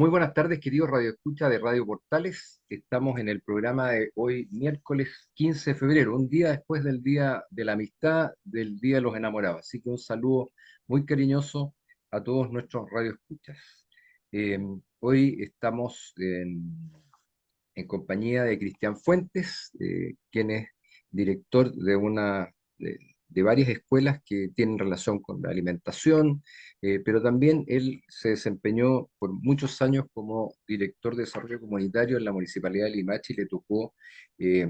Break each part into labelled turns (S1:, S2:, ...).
S1: Muy buenas tardes, queridos Radio Escucha de Radio Portales. Estamos en el programa de hoy, miércoles 15 de febrero, un día después del Día de la Amistad, del Día de los Enamorados. Así que un saludo muy cariñoso a todos nuestros Radio Escuchas. Eh, Hoy estamos en compañía de Cristian Fuentes, quien es director de varias escuelas que tienen relación con la alimentación, pero también él se desempeñó por muchos años como director de desarrollo comunitario en la Municipalidad de Limache y le tocó eh,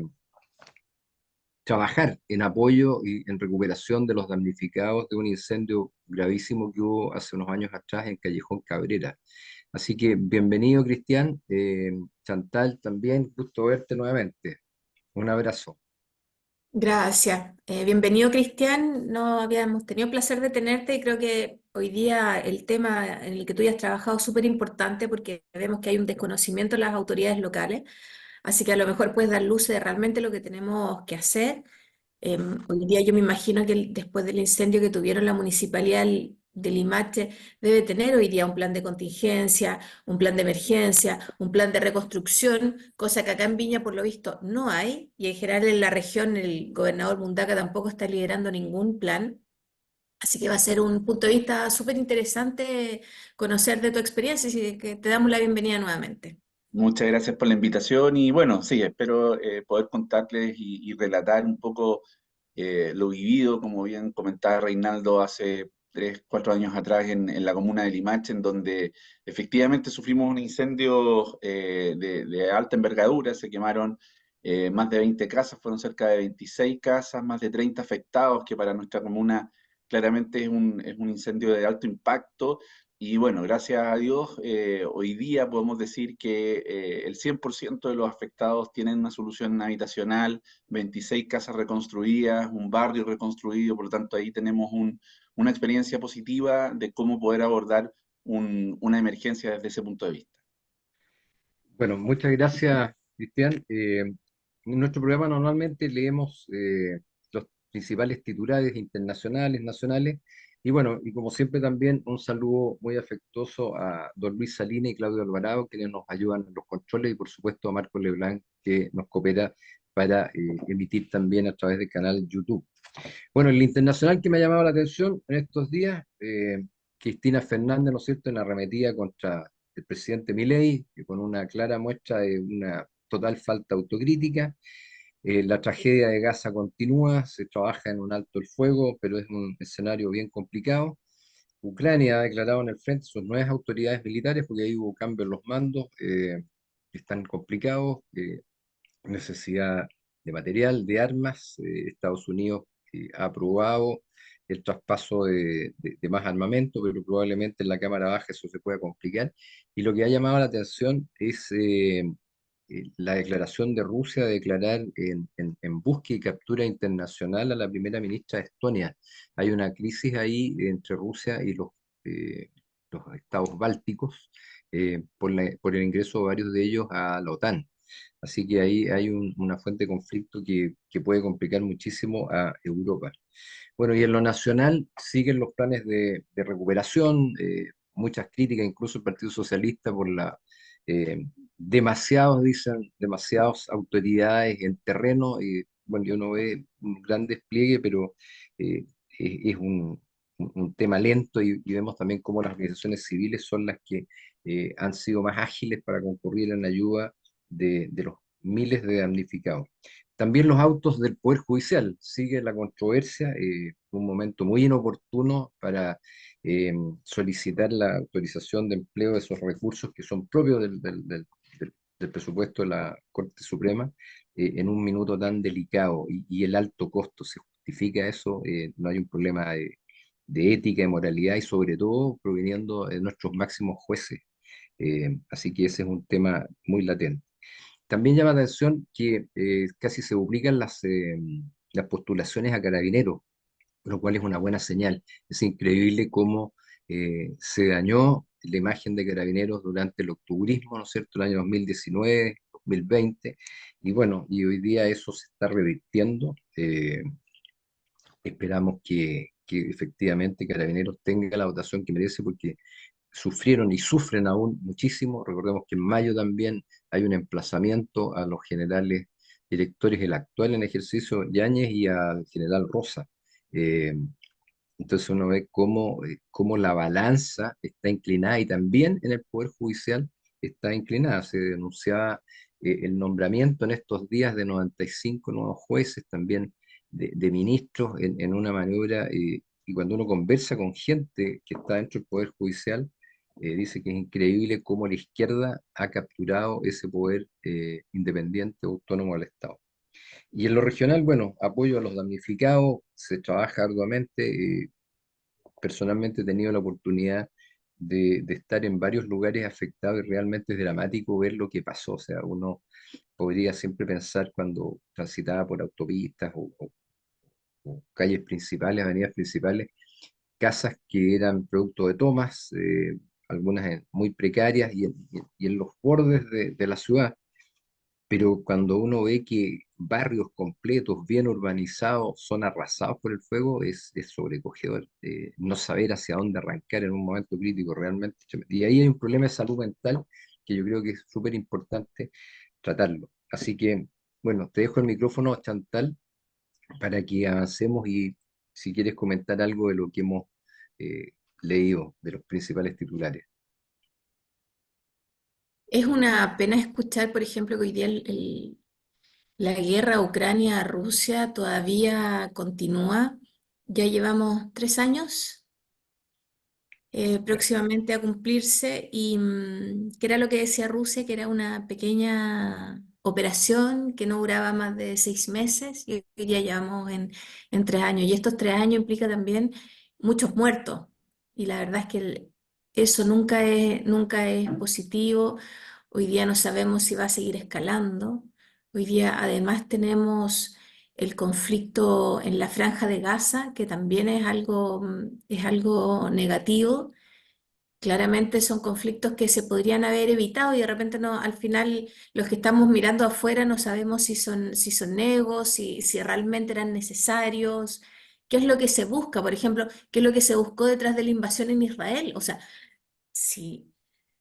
S1: trabajar en apoyo y en recuperación de los damnificados de un incendio gravísimo que hubo hace unos años atrás en Callejón Cabrera. Así que bienvenido, Cristian. Chantal, también, gusto verte nuevamente. Un abrazo.
S2: Gracias. Bienvenido, Cristian. No habíamos tenido el placer de tenerte y creo que hoy día el tema en el que tú ya has trabajado es súper importante porque vemos que hay un desconocimiento en las autoridades locales. Así que a lo mejor puedes dar luz de realmente lo que tenemos que hacer. Hoy día yo me imagino que después del incendio que tuvieron la municipalidad de Limache debe tener hoy día un plan de contingencia, un plan de emergencia, un plan de reconstrucción, cosa que acá en Viña por lo visto no hay y en general en la región el gobernador Mundaca tampoco está liderando ningún plan. Así que va a ser un punto de vista súper interesante conocer de tu experiencia y que te damos la bienvenida nuevamente.
S3: Muchas gracias por la invitación y bueno, sí, espero poder contarles y relatar un poco lo vivido, como bien comentaba Reinaldo, hace 3, 4 años atrás en la comuna de Limache, en donde efectivamente sufrimos un incendio de alta envergadura. Se quemaron más de 20 casas, fueron cerca de 26 casas, más de 30 afectados, que para nuestra comuna claramente es un incendio de alto impacto. Y bueno, gracias a Dios, hoy día podemos decir que el 100% de los afectados tienen una solución habitacional, 26 casas reconstruidas, un barrio reconstruido. Por lo tanto ahí tenemos una experiencia positiva de cómo poder abordar una emergencia desde ese punto de vista.
S1: Bueno, muchas gracias, Cristian. En nuestro programa normalmente leemos los principales titulares internacionales, nacionales, y bueno, y como siempre también un saludo muy afectuoso a don Luis Salina y Claudio Alvarado, quienes nos ayudan en los controles, y por supuesto a Marco Leblanc, que nos coopera para emitir también a través del canal YouTube. Bueno, el internacional que me ha llamado la atención en estos días, Cristina Fernández, ¿no es cierto?, en arremetida contra el presidente Milei, con una clara muestra de una total falta de autocrítica. La tragedia de Gaza continúa, se trabaja en un alto el fuego, pero es un escenario bien complicado. Ucrania ha declarado en el frente sus nuevas autoridades militares, porque ahí hubo cambios en los mandos, están complicados, necesidad de material, de armas. Estados Unidos ha aprobado el traspaso de más armamento, pero probablemente en la Cámara Baja eso se pueda complicar. Y lo que ha llamado la atención es la declaración de Rusia de declarar en búsqueda y captura internacional a la primera ministra de Estonia. Hay una crisis ahí entre Rusia y los estados bálticos por el ingreso de varios de ellos a la OTAN. Así que ahí hay una fuente de conflicto que puede complicar muchísimo a Europa. Bueno, y en lo nacional siguen los planes de recuperación, muchas críticas, incluso el Partido Socialista por demasiados, dicen, demasiadas autoridades en terreno. Y bueno, yo no veo un gran despliegue, pero es un tema lento, y vemos también cómo las organizaciones civiles son las que han sido más ágiles para concurrir en ayuda de los miles de damnificados. También los autos del Poder Judicial, sigue la controversia, un momento muy inoportuno para solicitar la autorización de empleo de esos recursos que son propios del presupuesto de la Corte Suprema, en un minuto tan delicado, y el alto costo. ¿Se justifica eso? No hay un problema de ética, de moralidad, y sobre todo proviniendo de nuestros máximos jueces. Así que ese es un tema muy latente. También llama la atención que casi se duplican las postulaciones a carabineros, lo cual es una buena señal. Es increíble cómo se dañó la imagen de carabineros durante el octubrismo, ¿no es cierto?, el año 2019, 2020, y bueno, y hoy día eso se está revirtiendo. Esperamos que efectivamente Carabineros tenga la votación que merece, porque sufrieron y sufren aún muchísimo. Recordemos que en mayo también hay un emplazamiento a los generales directores, el actual en ejercicio Yáñez y al general Rosa. Eh, entonces uno ve cómo la balanza está inclinada y también en el Poder Judicial está inclinada. Se denunciaba el nombramiento en estos días de 95 nuevos jueces, también de ministros en una maniobra, y cuando uno conversa con gente que está dentro del Poder Judicial, dice que es increíble cómo la izquierda ha capturado ese poder independiente, autónomo del Estado. Y en lo regional, bueno, apoyo a los damnificados, se trabaja arduamente. Personalmente he tenido la oportunidad de estar en varios lugares afectados y realmente es dramático ver lo que pasó. O sea, uno podría siempre pensar cuando transitaba por autopistas o calles principales, avenidas principales, casas que eran producto de tomas, algunas muy precarias y en los bordes de la ciudad, pero cuando uno ve que barrios completos, bien urbanizados, son arrasados por el fuego, es sobrecogedor. No saber hacia dónde arrancar en un momento crítico realmente. Y ahí hay un problema de salud mental que yo creo que es súper importante tratarlo. Así que, bueno, te dejo el micrófono, Chantal, para que avancemos y si quieres comentar algo de lo que hemos leído, de los principales titulares.
S2: Es una pena escuchar, por ejemplo, que hoy día la guerra Ucrania-Rusia todavía continúa. Ya llevamos 3 años próximamente a cumplirse y que era lo que decía Rusia, que era una pequeña operación que no duraba más de 6 meses y hoy día llevamos en 3 años. Y estos 3 años implica también muchos muertos y la verdad es que eso nunca es positivo. Hoy día no sabemos si va a seguir escalando. Hoy día además tenemos el conflicto en la Franja de Gaza, que también es algo negativo. Claramente son conflictos que se podrían haber evitado y de repente no, al final los que estamos mirando afuera no sabemos si son negos, si realmente eran necesarios, qué es lo que se busca, por ejemplo, qué es lo que se buscó detrás de la invasión en Israel. O sea, si,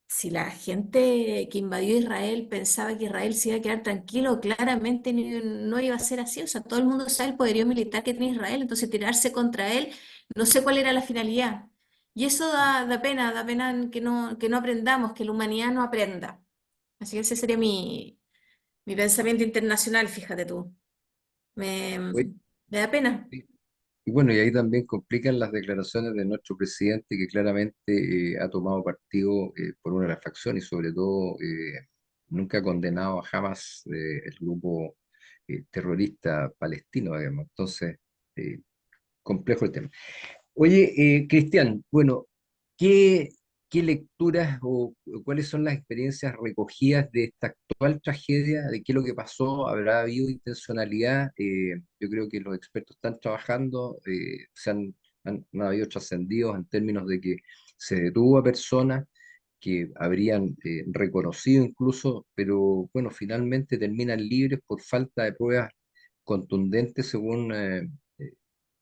S2: si la gente que invadió Israel pensaba que Israel se iba a quedar tranquilo, claramente no iba a ser así. O sea, todo el mundo sabe el poderío militar que tiene Israel, entonces tirarse contra él, no sé cuál era la finalidad. Y eso da pena que no aprendamos, que la humanidad no aprenda. Así que ese sería mi pensamiento internacional, fíjate tú. Me,
S1: Oye,
S2: me da pena.
S1: y bueno, y ahí también complican las declaraciones de nuestro presidente, que claramente ha tomado partido por una de las facciones y sobre todo nunca ha condenado a jamás el grupo terrorista palestino, digamos. Entonces, eh, complejo el tema. Oye, Cristian, bueno, ¿qué, qué lecturas o cuáles son las experiencias recogidas de esta actual tragedia? ¿De qué es lo que pasó? ¿Habrá habido intencionalidad? Yo creo que los expertos están trabajando, han habido trascendidos en términos de que se detuvo a personas que habrían reconocido incluso, pero bueno, finalmente terminan libres por falta de pruebas contundentes según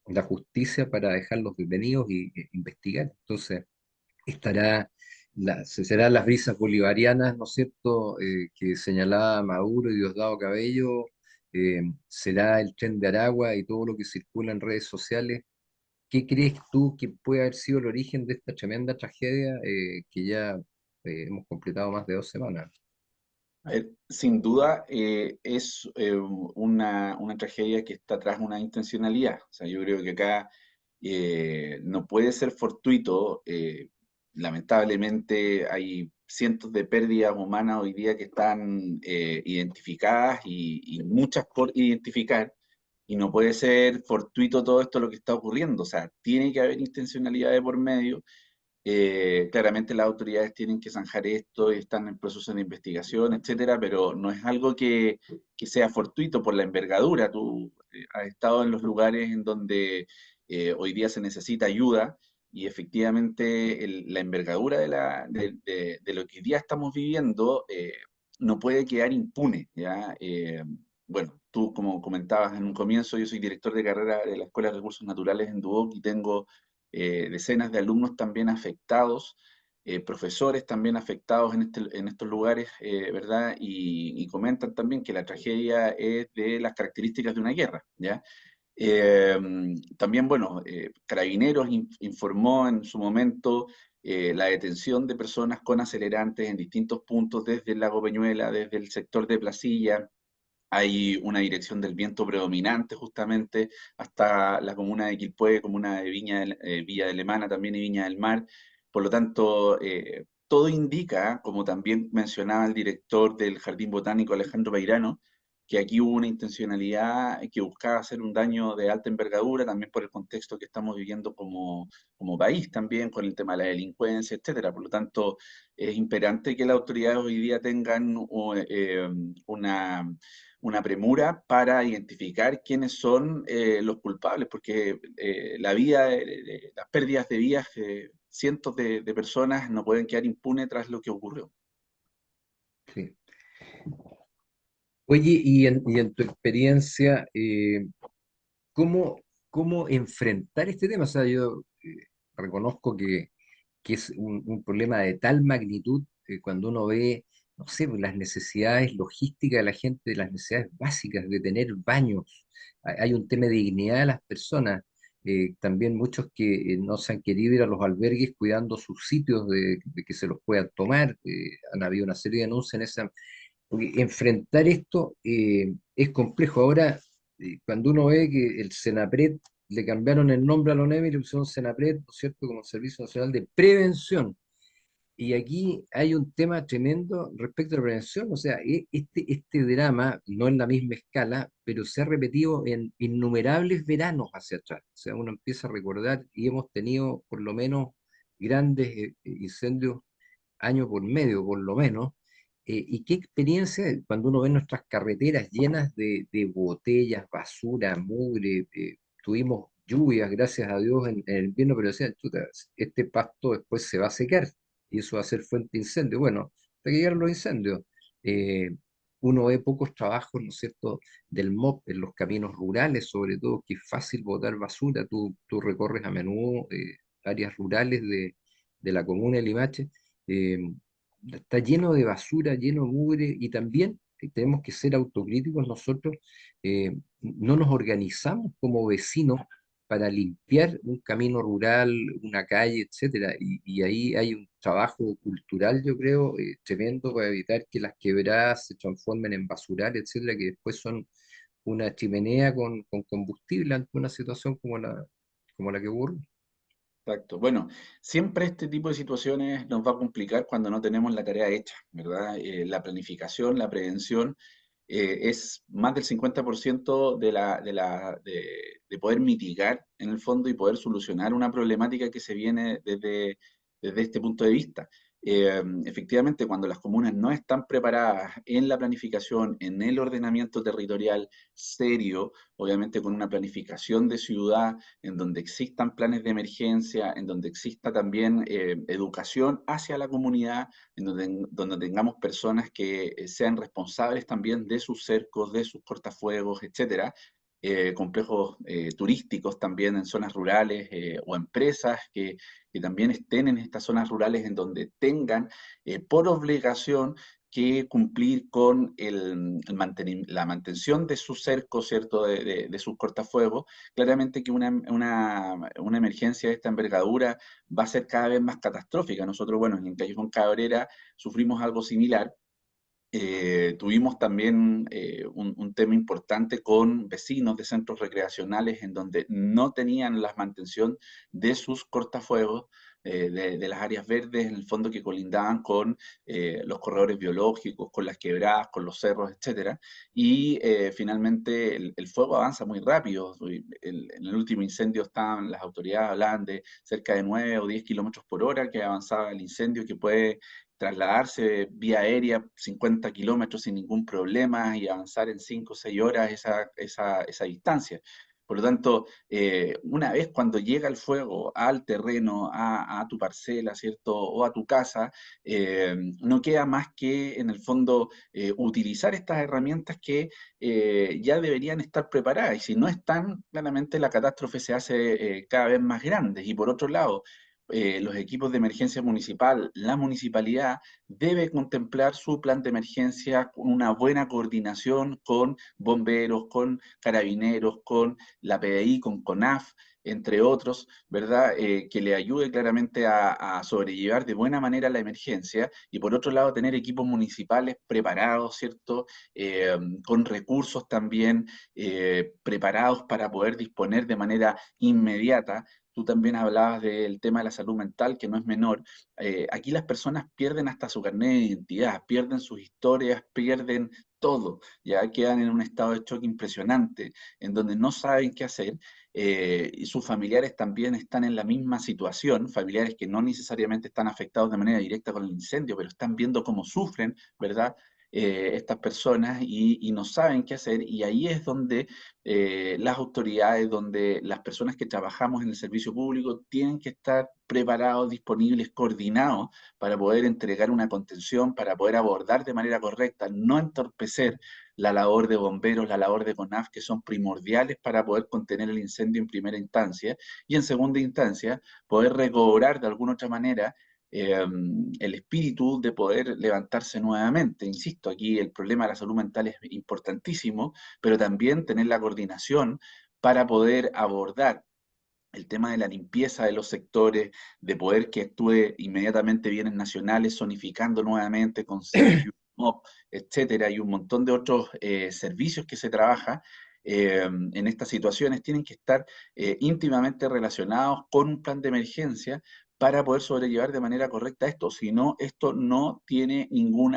S1: la justicia para dejarlos detenidos y investigar. Entonces, serán las brisas bolivarianas, ¿no es cierto?, que señalaba Maduro y Diosdado Cabello, será el tren de Aragua y todo lo que circula en redes sociales. ¿Qué crees tú que puede haber sido el origen de esta tremenda tragedia que ya hemos completado más de 2 semanas?
S3: A ver, sin duda es una tragedia que está tras una intencionalidad. O sea, yo creo que acá no puede ser fortuito. Lamentablemente hay cientos de pérdidas humanas hoy día que están identificadas y muchas por identificar. Y no puede ser fortuito todo esto lo que está ocurriendo. O sea, tiene que haber intencionalidad de por medio. Claramente las autoridades tienen que zanjar esto y están en proceso de investigación, etcétera, pero no es algo que sea fortuito por la envergadura. Tú has estado en los lugares en donde hoy día se necesita ayuda y efectivamente la envergadura de lo que hoy día estamos viviendo no puede quedar impune, ¿ya? Bueno, tú como comentabas en un comienzo, yo soy director de carrera de la Escuela de Recursos Naturales en Duoc y tengo decenas de alumnos también afectados. profesores también afectados en estos lugares, ¿verdad? Y comentan también que la tragedia es de las características de una guerra, ¿ya? Eh, También, bueno, Carabineros informó en su momento la detención de personas con acelerantes en distintos puntos, desde el lago Peñuela, desde el sector de Placilla. Hay una dirección del viento predominante justamente hasta la comuna de Quilpué, comuna de Villa de Alemana también y Viña del Mar. Por lo tanto, todo indica, como también mencionaba el director del Jardín Botánico Alejandro Peirano, que aquí hubo una intencionalidad que buscaba hacer un daño de alta envergadura, también por el contexto que estamos viviendo como país también, con el tema de la delincuencia, etcétera. Por lo tanto, es imperante que las autoridades hoy día tengan una premura para identificar quiénes son los culpables, porque la vida, las pérdidas de vidas, cientos de personas no pueden quedar impunes tras lo que ocurrió.
S1: Sí. Oye, y en tu experiencia, ¿cómo, cómo enfrentar este tema? O sea, yo reconozco que es un problema de tal magnitud cuando uno ve, no sé, pues, las necesidades logísticas de la gente, las necesidades básicas de tener baños. Hay un tema de dignidad de las personas. También muchos que no se han querido ir a los albergues cuidando sus sitios de que se los puedan tomar. Han habido una serie de denuncias en esa, porque enfrentar esto es complejo. Ahora, cuando uno ve que el Senapred le cambiaron el nombre a la ONEMI y le pusieron Senapred, ¿no es cierto?, como Servicio Nacional de Prevención. Y aquí hay un tema tremendo respecto a la prevención. O sea, este drama, no en la misma escala, pero se ha repetido en innumerables veranos hacia atrás. O sea, uno empieza a recordar y hemos tenido por lo menos grandes incendios año por medio, por lo menos. ¿Y qué experiencia cuando uno ve nuestras carreteras llenas de botellas, basura, mugre? Tuvimos lluvias, gracias a Dios, en el invierno, pero decían, chuta, este pasto después se va a secar y eso va a ser fuente de incendio. Bueno, hasta que llegaron los incendios. Eh, Uno ve pocos trabajos, ¿no es cierto?, del MOP en los caminos rurales, sobre todo, que es fácil botar basura. Tú recorres a menudo áreas rurales de la comuna de Limache, eh, está lleno de basura, lleno de mugre, y también tenemos que ser autocríticos nosotros. No nos organizamos como vecinos para limpiar un camino rural, una calle, etcétera, y ahí hay un trabajo cultural, yo creo, tremendo para evitar que las quebradas se transformen en basural, etcétera, que después son una chimenea con combustible ante una situación como la que ocurre.
S3: Exacto. Bueno, siempre este tipo de situaciones nos va a complicar cuando no tenemos la tarea hecha, ¿verdad? La planificación, la prevención, es más del 50% de poder mitigar en el fondo y poder solucionar una problemática que se viene desde este punto de vista. Efectivamente, cuando las comunas no están preparadas en la planificación, en el ordenamiento territorial serio, obviamente con una planificación de ciudad, en donde existan planes de emergencia, en donde exista también educación hacia la comunidad, donde tengamos personas que sean responsables también de sus cercos, de sus cortafuegos, etcétera. Complejos turísticos también en zonas rurales, o empresas que también estén en estas zonas rurales en donde tengan por obligación que cumplir con la mantención de sus cercos, ¿cierto? De sus cortafuegos. Claramente que una emergencia de esta envergadura va a ser cada vez más catastrófica. Nosotros, bueno, en Callejón Cabrera sufrimos algo similar. Tuvimos también un tema importante con vecinos de centros recreacionales en donde no tenían la mantención de sus cortafuegos, de las áreas verdes, en el fondo, que colindaban con los corredores biológicos, con las quebradas, con los cerros, etcétera. Y finalmente el fuego avanza muy rápido. En el último incendio las autoridades hablaban de cerca de 9 o 10 kilómetros por hora que avanzaba el incendio, que puede trasladarse vía aérea 50 kilómetros sin ningún problema y avanzar en 5 o 6 horas esa distancia. Por lo tanto, una vez cuando llega el fuego al terreno, a tu parcela, ¿cierto? O a tu casa, no queda más que, en el fondo, utilizar estas herramientas que ya deberían estar preparadas. Y si no están, claramente la catástrofe se hace cada vez más grande. Y por otro lado, los equipos de emergencia municipal, la municipalidad debe contemplar su plan de emergencia con una buena coordinación con bomberos, con carabineros, con la PDI, con CONAF, entre otros, ¿verdad? Que le ayude claramente a sobrellevar de buena manera la emergencia y por otro lado tener equipos municipales preparados, ¿cierto? Con recursos también preparados para poder disponer de manera inmediata. Tú también hablabas del tema de la salud mental, que no es menor. Aquí las personas pierden hasta su carnet de identidad, pierden sus historias, pierden todo, ya quedan en un estado de choque impresionante, en donde no saben qué hacer, y sus familiares también están en la misma situación, familiares que no necesariamente están afectados de manera directa con el incendio, pero están viendo cómo sufren, ¿verdad? Estas personas y no saben qué hacer, y ahí es donde las autoridades, donde las personas que trabajamos en el servicio público tienen que estar preparados, disponibles, coordinados para poder entregar una contención, para poder abordar de manera correcta, no entorpecer la labor de bomberos, la labor de CONAF, que son primordiales para poder contener el incendio en primera instancia, y en segunda instancia, poder recobrar de alguna otra manera el espíritu de poder levantarse nuevamente. Insisto, aquí el problema de la salud mental es importantísimo, pero también tener la coordinación para poder abordar el tema de la limpieza de los sectores, de poder que actúe inmediatamente bienes nacionales, zonificando nuevamente con Sergio, MOP, etcétera, y un montón de otros servicios que se trabaja en estas situaciones, tienen que estar íntimamente relacionados con un plan de emergencia para poder sobrellevar de manera correcta esto. Si no, esto no tiene ningún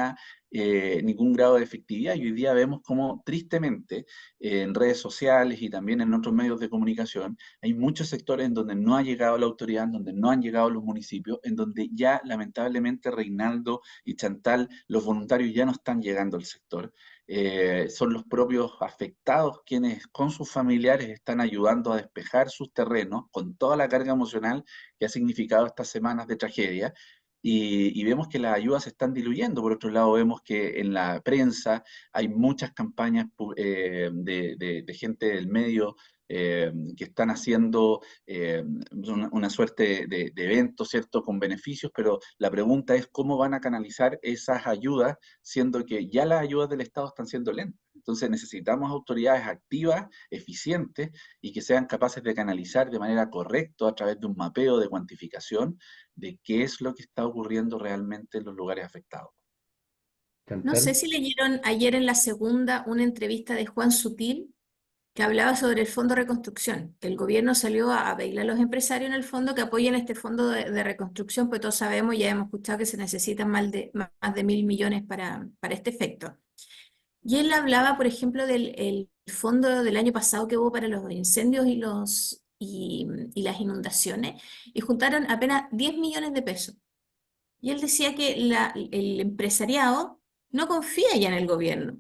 S3: grado de efectividad. Y hoy día vemos como tristemente en redes sociales y también en otros medios de comunicación, hay muchos sectores en donde no ha llegado la autoridad, en donde no han llegado los municipios, en donde ya lamentablemente Reinaldo y Chantal, los voluntarios ya no están llegando al sector. Son los propios afectados quienes con sus familiares están ayudando a despejar sus terrenos con toda la carga emocional que ha significado estas semanas de tragedia. Y vemos que las ayudas se están diluyendo. Por otro lado, vemos que en la prensa hay muchas campañas de gente del medio que están haciendo una suerte de evento, ¿cierto?, con beneficios, pero la pregunta es cómo van a canalizar esas ayudas, siendo que ya las ayudas del Estado están siendo lentas. Entonces necesitamos autoridades activas, eficientes y que sean capaces de canalizar de manera correcta a través de un mapeo de cuantificación de qué es lo que está ocurriendo realmente en los lugares afectados.
S2: No sé
S1: Chantal.
S2: si leyeron ayer en la segunda una entrevista de Juan Sutil que hablaba sobre el fondo de reconstrucción, que el gobierno salió a pedirle a los empresarios en el fondo que apoyen este fondo de reconstrucción, pues todos sabemos, ya hemos escuchado que se necesitan más de 1.000 millones para este efecto. Y él hablaba, por ejemplo, del el fondo del año pasado que hubo para los incendios y las inundaciones, y juntaron apenas 10 millones de pesos. Y él decía que el empresariado no confía ya en el gobierno,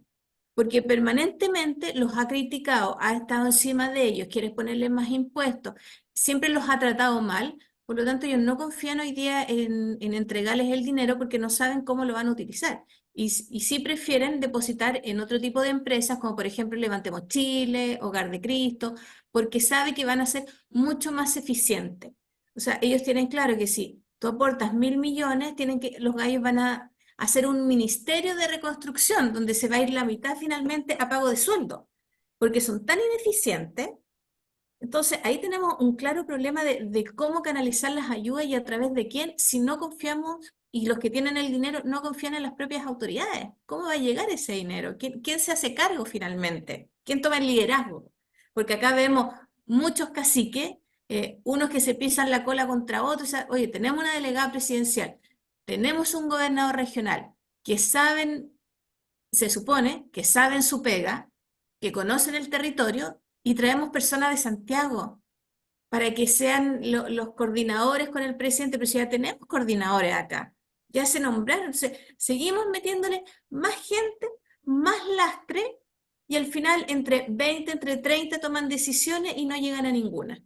S2: porque permanentemente los ha criticado, ha estado encima de ellos, quiere ponerles más impuestos, siempre los ha tratado mal, por lo tanto ellos no confían hoy día en entregarles el dinero porque no saben cómo lo van a utilizar. Y sí prefieren depositar en otro tipo de empresas, como por ejemplo Levantemos Chile, Hogar de Cristo, porque sabe que van a ser mucho más eficientes. O sea, ellos tienen claro que si tú aportas 1.000 millones, los gallos van a hacer un ministerio de reconstrucción donde se va a ir la mitad finalmente a pago de sueldo, porque son tan ineficientes. Entonces, ahí tenemos un claro problema de cómo canalizar las ayudas y a través de quién, si no confiamos y los que tienen el dinero no confían en las propias autoridades. ¿Cómo va a llegar ese dinero? ¿Quién se hace cargo finalmente? ¿Quién toma el liderazgo? Porque acá vemos muchos caciques, unos que se pisan la cola contra otros. Oye, tenemos una delegada presidencial, tenemos un gobernador regional que saben, se supone que saben su pega, que conocen el territorio y traemos personas de Santiago para que sean los coordinadores con el presidente, pero si ya tenemos coordinadores acá, ya se nombraron, seguimos metiéndole más gente, más lastre, y al final entre 20, entre 30 toman decisiones y no llegan a ninguna.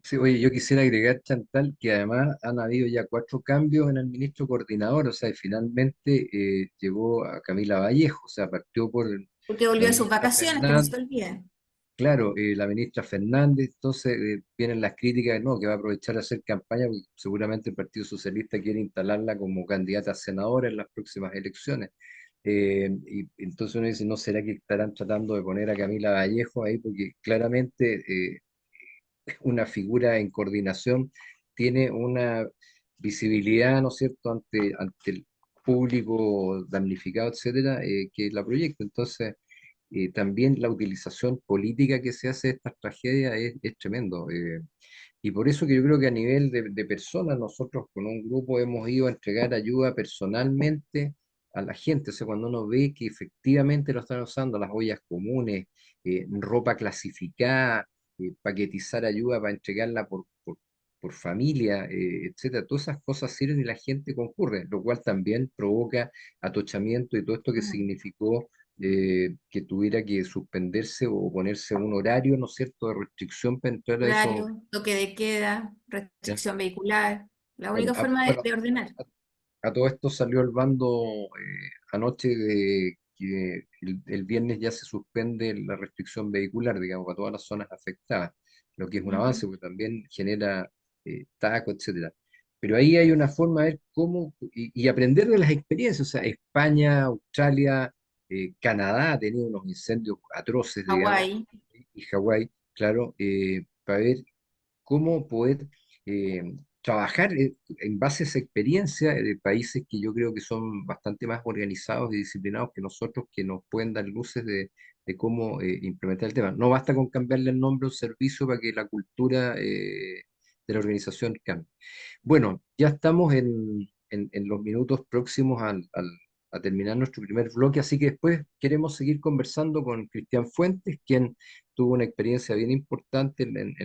S1: Sí, oye, yo quisiera agregar, Chantal, que además han habido ya 4 cambios en el ministro coordinador, o sea, y finalmente llegó a Camila Vallejo, o sea, partió por
S2: Porque volvió
S1: la
S2: de sus
S1: ministra
S2: vacaciones, que no se
S1: Fernández.
S2: olviden.
S1: claro, la ministra Fernández, entonces vienen las críticas, no, que va a aprovechar a hacer campaña, porque seguramente el Partido Socialista quiere instalarla como candidata a senadora en las próximas elecciones. Y entonces uno dice, ¿no será que estarán tratando de poner a Camila Vallejo ahí? Porque claramente una figura en coordinación tiene una visibilidad, ¿no es cierto?, ante el público damnificado, etcétera, que la proyecta. Entonces, también la utilización política que se hace de estas tragedias es tremendo. Y por eso que yo creo que a nivel de personas, nosotros con un grupo hemos ido a entregar ayuda personalmente a la gente. O sea, cuando uno ve que efectivamente lo están usando, las ollas comunes, ropa clasificada, paquetizar ayuda para entregarla por familia, etcétera, todas esas cosas sirven y la gente concurre, lo cual también provoca atochamiento y todo esto que
S2: Mm.
S1: significó que tuviera que suspenderse o ponerse un horario, ¿no es cierto?, de restricción para entrar a esos.
S2: Horario, toque de queda,
S1: Ya.
S2: restricción vehicular, la
S1: Bueno,
S2: única forma de ordenar.
S1: a todo esto salió el bando anoche de que el viernes ya se suspende la restricción vehicular, digamos, a todas las zonas afectadas, lo que es un
S2: Ujú.
S1: avance, porque también genera taco, etcétera. Pero ahí hay una forma de ver cómo y aprender de las experiencias. O sea, España, Australia, Canadá ha tenido unos incendios atroces, digamos,
S2: Hawái.
S1: y Hawái, claro, para ver cómo poder eh, trabajar en base a esa experiencia de países que yo creo que son bastante más organizados y disciplinados que nosotros, que nos pueden dar luces de cómo implementar el tema. No basta con cambiarle el nombre a un servicio para que la cultura de la organización cambie. Bueno, ya estamos en los minutos próximos a terminar nuestro primer bloque, así que después queremos seguir conversando con Cristian Fuentes, quien tuvo una experiencia bien importante en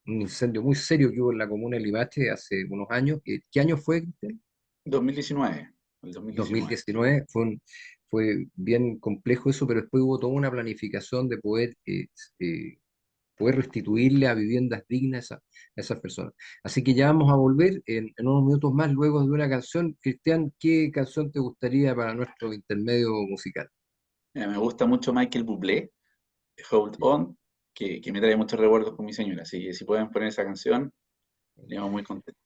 S1: un incendio muy serio que hubo en la comuna de Limache hace unos años. ¿Qué año fue, Cristian?
S3: 2019, el 2019.
S1: 2019. Fue bien complejo eso, pero después hubo toda una planificación de poder restituirle a viviendas dignas a esas personas. Así que ya vamos a volver en unos minutos más luego de una canción. Cristian, ¿qué canción te gustaría para nuestro intermedio musical?
S3: Me gusta mucho Michael Bublé, de Hold On, que me trae muchos recuerdos con mi señora. Así que si pueden poner esa canción, estaríamos muy contentos.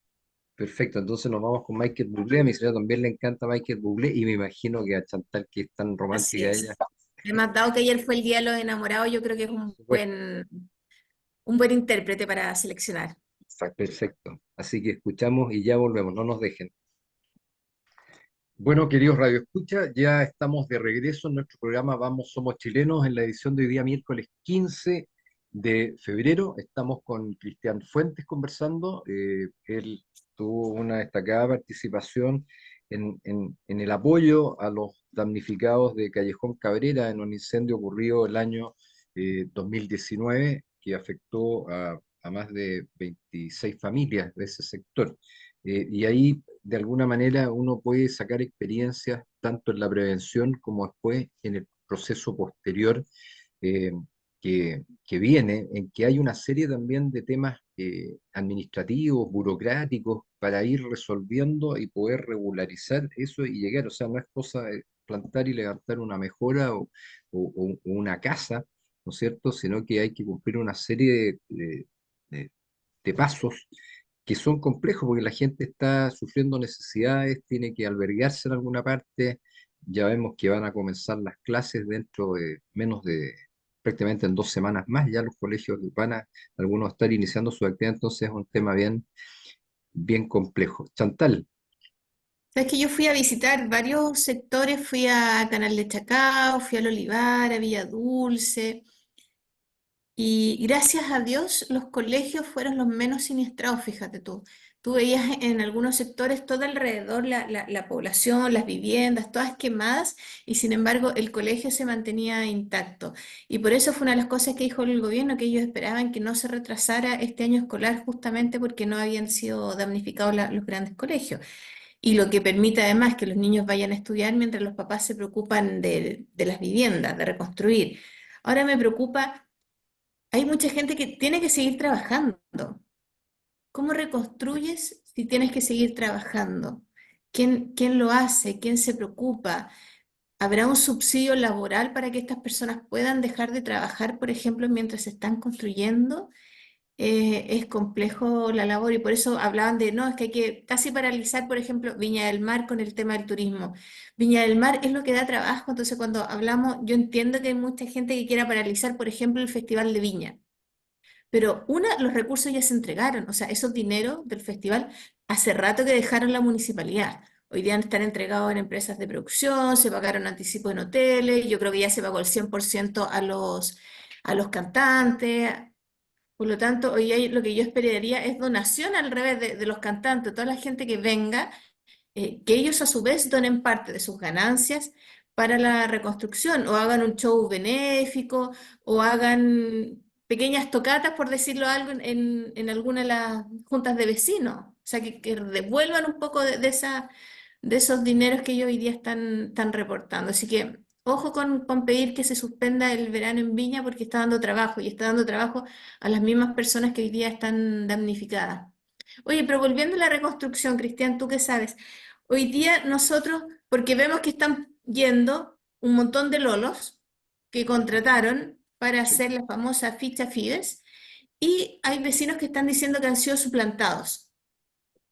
S1: Perfecto, entonces nos vamos con Michael Bublé. A mi señora también le encanta Michael Bublé y me imagino que a Chantal, que es tan
S2: Así
S1: romántica ella,
S2: es. Además, dado que ayer fue el Día de los Enamorados, yo creo que es
S1: por supuesto.
S2: un buen intérprete para seleccionar.
S3: Exacto.
S1: Perfecto. Así que escuchamos y ya volvemos, no nos dejen. Bueno, queridos Radio Escucha, ya estamos de regreso en nuestro programa Vamos, Somos Chilenos, en la edición de hoy día, miércoles 15 de febrero. Estamos con Cristian Fuentes conversando. Él tuvo una destacada participación en el apoyo a los damnificados de Callejón Cabrera en un incendio ocurrido el año 2019 que afectó a más de 26 familias de ese sector. Y ahí, de alguna manera, uno puede sacar experiencias tanto en la prevención como después en el proceso posterior eh, que viene, en que hay una serie también de temas administrativos, burocráticos, para ir resolviendo y poder regularizar eso y llegar. O sea, no es cosa de plantar y levantar una mejora o una casa, ¿no es cierto? Sino que hay que cumplir una serie de- de pasos que son complejos porque la gente está sufriendo necesidades, tiene que albergarse en alguna parte. Ya vemos que van a comenzar las clases dentro de menos de prácticamente en 2 semanas más. Ya los colegios van a algunos estar iniciando su actividad, entonces es un tema bien complejo. Chantal,
S2: Sabes que yo fui a visitar varios sectores, fui a Canal de Chacao, fui al Olivar, a Villa Dulce, y gracias a Dios los colegios fueron los menos siniestrados, fíjate tú. Tú veías en algunos sectores todo alrededor la población, las viviendas, todas quemadas, y sin embargo el colegio se mantenía intacto. Y por eso fue una de las cosas que dijo el gobierno, que ellos esperaban que no se retrasara este año escolar justamente porque no habían sido damnificados los grandes colegios. Y lo que permite además que los niños vayan a estudiar mientras los papás se preocupan de las viviendas, de reconstruir. Ahora me preocupa, hay mucha gente que tiene que seguir trabajando. ¿Cómo reconstruyes si tienes que seguir trabajando? ¿Quién lo hace? ¿Quién se preocupa? ¿Habrá un subsidio laboral para que estas personas puedan dejar de trabajar, por ejemplo, mientras se están construyendo? Es complejo la labor y por eso hablaban de, no, es que hay que casi paralizar, por ejemplo, Viña del Mar con el tema del turismo. Viña del Mar es lo que da trabajo, entonces cuando hablamos, yo entiendo que hay mucha gente que quiera paralizar, por ejemplo, el Festival de Viña, pero los recursos ya se entregaron, o sea, esos dineros del festival hace rato que dejaron la municipalidad. Hoy día están entregados en empresas de producción, se pagaron anticipos en hoteles, yo creo que ya se pagó el 100% a los cantantes. Por lo tanto, hoy lo que yo esperaría es donación al revés de los cantantes, toda la gente que venga, que ellos a su vez donen parte de sus ganancias para la reconstrucción, o hagan un show benéfico, o hagan pequeñas tocatas, por decirlo algo, en alguna de las juntas de vecinos. O sea, que devuelvan un poco de esos dineros que ellos hoy día están reportando. Así que ojo con pedir que se suspenda el verano en Viña porque está dando trabajo y está dando trabajo a las mismas personas que hoy día están damnificadas. Oye, pero volviendo a la reconstrucción, Cristian, ¿tú qué sabes? Hoy día nosotros, porque vemos que están yendo un montón de lolos que contrataron para
S3: Sí.
S2: hacer la famosa ficha Fides, y hay vecinos que están diciendo que han sido suplantados.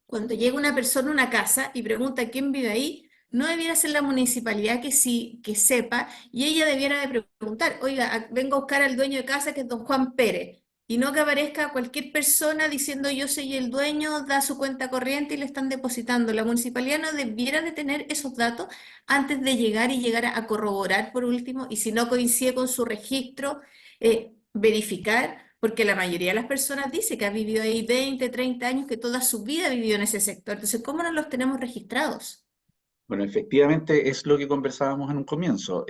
S2: Cuando llega una persona a una casa y pregunta quién vive ahí, no debiera ser la municipalidad que sí, que sepa, y ella debiera de preguntar, oiga, vengo a buscar al dueño de casa que es don Juan Pérez, y no que aparezca cualquier persona diciendo yo soy el dueño, da su cuenta corriente y le están depositando. La municipalidad no debiera de tener esos datos antes de llegar y llegar a corroborar por último, y si no coincide con su registro, verificar, porque la mayoría de las personas dice que ha vivido ahí 20, 30 años, que toda su vida ha vivido en ese sector. Entonces, ¿cómo no los tenemos registrados?
S3: Bueno, efectivamente es lo que conversábamos en un comienzo.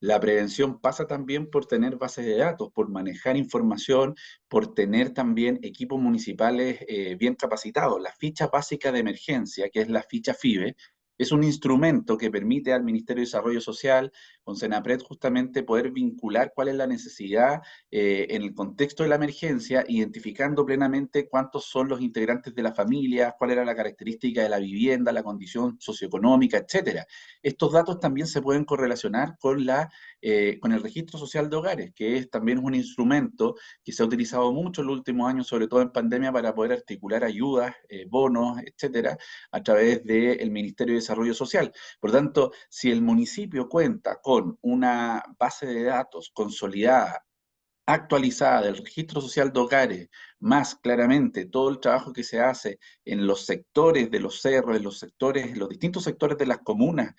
S3: La prevención pasa también por tener bases de datos, por manejar información, por tener también equipos municipales bien capacitados. La ficha básica de emergencia, que es la ficha FIBE, es un instrumento que permite al Ministerio de Desarrollo Social, con Senapred, justamente poder vincular cuál es la necesidad en el contexto de la emergencia, identificando plenamente cuántos son los integrantes de la familia, cuál era la característica de la vivienda, la condición socioeconómica, etcétera. Estos datos también se pueden correlacionar con el registro social de hogares, que también es un instrumento que se ha utilizado mucho en los últimos años, sobre todo en pandemia, para poder articular ayudas, bonos, etcétera, a través del Ministerio de Desarrollo Social. Por lo tanto, si el municipio cuenta con una base de datos consolidada, actualizada del registro social de hogares, más claramente todo el trabajo que se hace en los sectores de los cerros, en los sectores, en los distintos sectores de las comunas,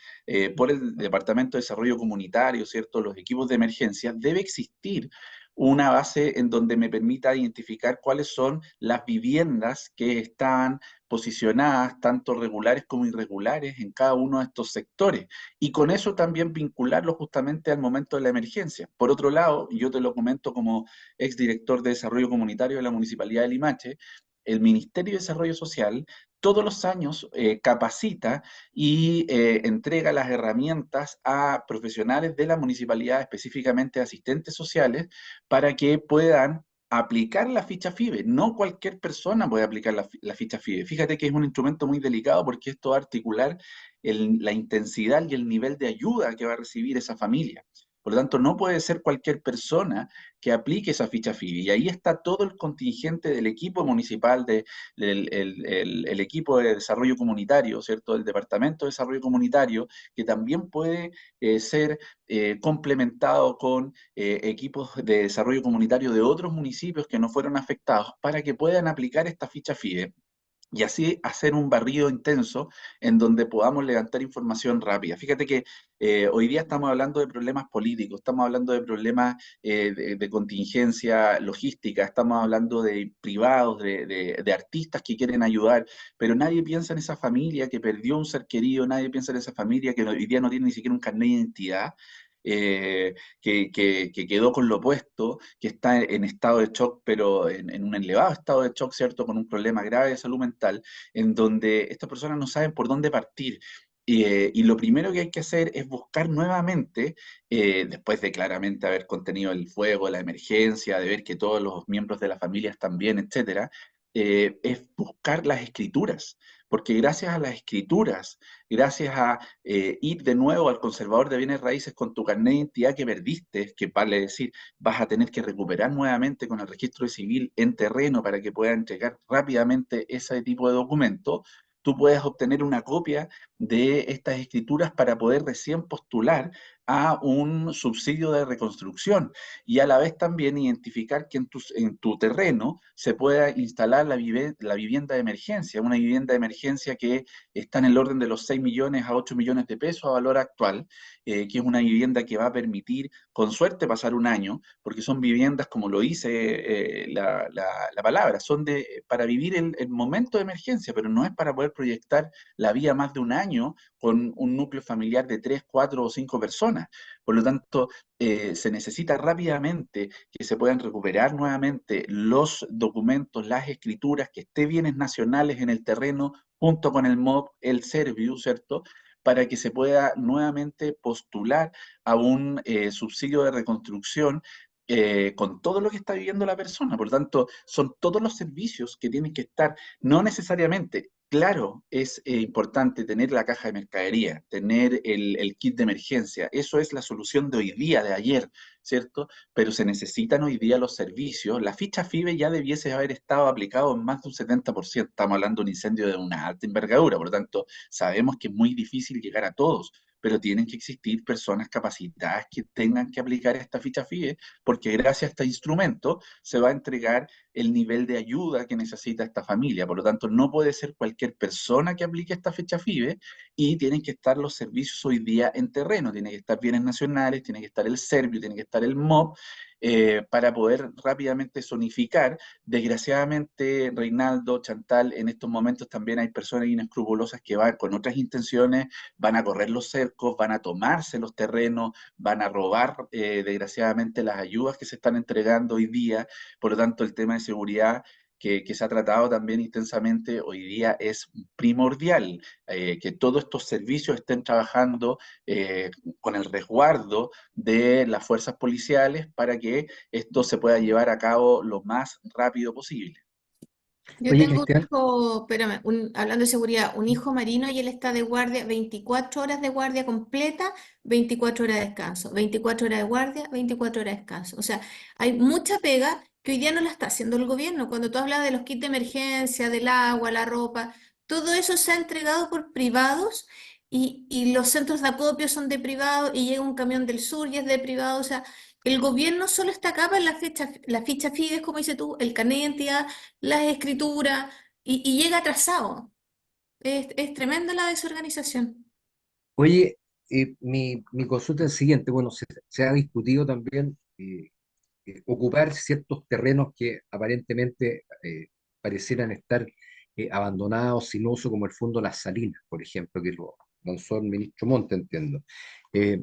S3: por el Departamento de Desarrollo Comunitario, ¿cierto? Los equipos de emergencia, debe existir una base en donde me permita identificar cuáles son las viviendas que están posicionadas, tanto regulares como irregulares, en cada uno de estos sectores. Y con eso también vincularlo justamente al momento de la emergencia. Por otro lado, y yo te lo comento como exdirector de Desarrollo Comunitario de la Municipalidad de Limache, el Ministerio de Desarrollo Social todos los años capacita y entrega las herramientas a profesionales de la municipalidad, específicamente asistentes sociales, para que puedan aplicar la ficha FIBE. No cualquier persona puede aplicar la ficha FIBE. Fíjate que es un instrumento muy delicado porque esto va a articular la intensidad y el nivel de ayuda que va a recibir esa familia. Por lo tanto, no puede ser cualquier persona que aplique esa ficha FIBE. Y ahí está todo el contingente del equipo municipal, el equipo de desarrollo comunitario, ¿cierto? Del Departamento de Desarrollo Comunitario, que también puede ser complementado con equipos de desarrollo comunitario de otros municipios que no fueron afectados para que puedan aplicar esta ficha FIDE y así hacer un barrido intenso en donde podamos levantar información rápida. Fíjate que hoy día estamos hablando de problemas políticos, estamos hablando de problemas de contingencia logística, estamos hablando de privados, de artistas que quieren ayudar, pero nadie piensa en esa familia que perdió un ser querido, nadie piensa en esa familia que hoy día no tiene ni siquiera un carnet de identidad. Que quedó con lo opuesto, que está en estado de shock, pero en un elevado estado de shock, ¿cierto? Con un problema grave de salud mental, en donde estas personas no saben por dónde partir. Y lo primero que hay que hacer es buscar nuevamente, después de claramente haber contenido el fuego, la emergencia, de ver que todos los miembros de la familia están bien, etcétera, es buscar las escrituras, porque gracias a las escrituras, gracias a ir de nuevo al conservador de bienes raíces con tu carnet de identidad que perdiste, que vale decir, vas a tener que recuperar nuevamente con el registro civil en terreno para que pueda entregar rápidamente ese tipo de documento, tú puedes obtener una copia de estas escrituras para poder recién postular a un subsidio de reconstrucción y a la vez también identificar que en tu terreno se pueda instalar la vivienda de emergencia, una vivienda de emergencia que está en el orden de los 6 millones a 8 millones de pesos a valor actual, que es una vivienda que va a permitir, con suerte, pasar un año, porque son viviendas, como lo dice la palabra, son para vivir el momento de emergencia, pero no es para poder proyectar la vida más de un año con un núcleo familiar de 3, 4 o 5 personas. Por lo tanto, se necesita rápidamente que se puedan recuperar nuevamente los documentos, las escrituras, que esté bienes nacionales en el terreno, junto con el MOB, el Serviu, ¿cierto? Para que se pueda nuevamente postular a un subsidio de reconstrucción con todo lo que está viviendo la persona. Por lo tanto, son todos los servicios que tienen que estar, no necesariamente. Claro, es importante tener la caja de mercadería, tener el kit de emergencia. Eso es la solución de hoy día, de ayer, ¿cierto? Pero se necesitan hoy día los servicios. La ficha FIBE ya debiese haber estado aplicado en más de un 70%. Estamos hablando de un incendio de una alta envergadura, por lo tanto, sabemos que es muy difícil llegar a todos, pero tienen que existir personas capacitadas que tengan que aplicar esta ficha FIBE, porque gracias a este instrumento se va a entregar el nivel de ayuda que necesita esta familia. Por lo tanto, no puede ser cualquier persona que aplique esta fecha FIBE y tienen que estar los servicios hoy día en terreno. Tiene que estar bienes nacionales, tiene que estar el Servio, tiene que estar el MOB, para poder rápidamente zonificar. Desgraciadamente, Reinaldo, Chantal, en estos momentos también hay personas inescrupulosas que van con otras intenciones, van a correr los cercos, van a tomarse los terrenos, van a robar, desgraciadamente, las ayudas que se están entregando hoy día. Por lo tanto, el tema de seguridad que se ha tratado también intensamente hoy día es primordial, que todos estos servicios estén trabajando con el resguardo de las fuerzas policiales para que esto se pueda llevar a cabo lo más rápido posible.
S2: Yo
S1: Oye,
S2: tengo un
S1: Cristian,
S2: hijo, espérame, hablando de seguridad, un hijo marino y él está de guardia, 24 horas de guardia completa, 24 horas de descanso, 24 horas de guardia, 24 horas de descanso. O sea, hay mucha pega que hoy día no la está haciendo el gobierno. Cuando tú hablas de los kits de emergencia, del agua, la ropa, todo eso se ha entregado por privados y los centros de acopio son de privados y llega un camión del sur y es de privado. O sea, el gobierno solo está acá para la ficha FIDES, como dices tú, el carnet de identidad, las escrituras y llega atrasado. Es tremenda la desorganización.
S1: oye, mi consulta es la siguiente. Bueno, se ha discutido también ocupar ciertos terrenos que aparentemente parecieran estar abandonados, sin uso, como el Fondo Las Salinas, por ejemplo, que lo lanzó el ministro Monte, entiendo.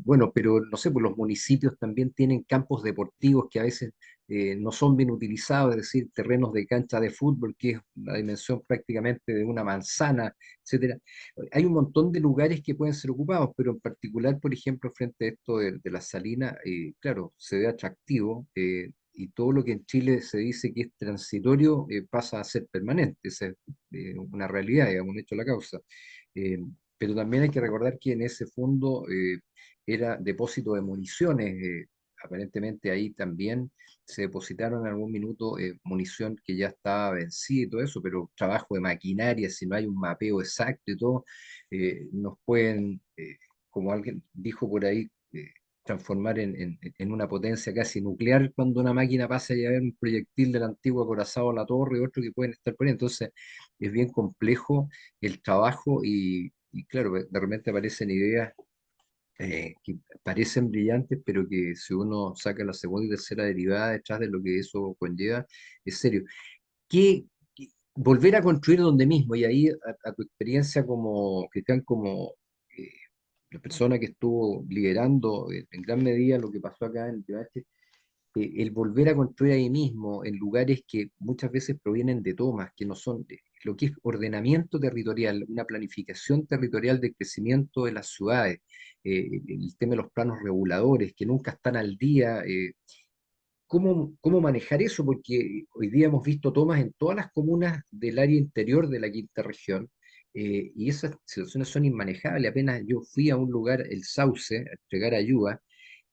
S1: Bueno, pero no sé, pues los municipios también tienen campos deportivos que a veces no son bien utilizados, es decir, terrenos de cancha de fútbol, que es una dimensión prácticamente de una manzana, etcétera. Hay un montón de lugares que pueden ser ocupados, pero en particular, por ejemplo, frente a esto de la salina, claro, se ve atractivo, y todo lo que en Chile se dice que es transitorio pasa a ser permanente. Esa es una realidad, digamos, un hecho de la causa. Eh, pero también hay que recordar que en ese fondo era depósito de municiones. Aparentemente ahí también se depositaron en algún minuto munición que ya estaba vencida y todo eso, pero trabajo de maquinaria, si no hay un mapeo exacto y todo, nos pueden, como alguien dijo por ahí, transformar en una potencia casi nuclear cuando una máquina pasa a llevar un proyectil del antiguo acorazado a la torre y otro que pueden estar por ahí. Entonces es bien complejo el trabajo y claro, de repente aparecen ideas que parecen brillantes, pero que si uno saca la segunda y tercera derivada detrás de lo que eso conlleva, es serio. ¿Qué, volver a construir donde mismo? Y ahí a tu experiencia como Cristian, como eh, la persona que estuvo liderando en gran medida lo que pasó acá en Limache, el volver a construir ahí mismo, en lugares que muchas veces provienen de tomas, que no son lo que es ordenamiento territorial, una planificación territorial de crecimiento de las ciudades, el tema de los planos reguladores, que nunca están al día. ¿Cómo manejar eso? Porque hoy día hemos visto tomas en todas las comunas del área interior de la quinta región, y esas situaciones son inmanejables. Apenas yo fui a un lugar, el Sauce, a entregar ayuda,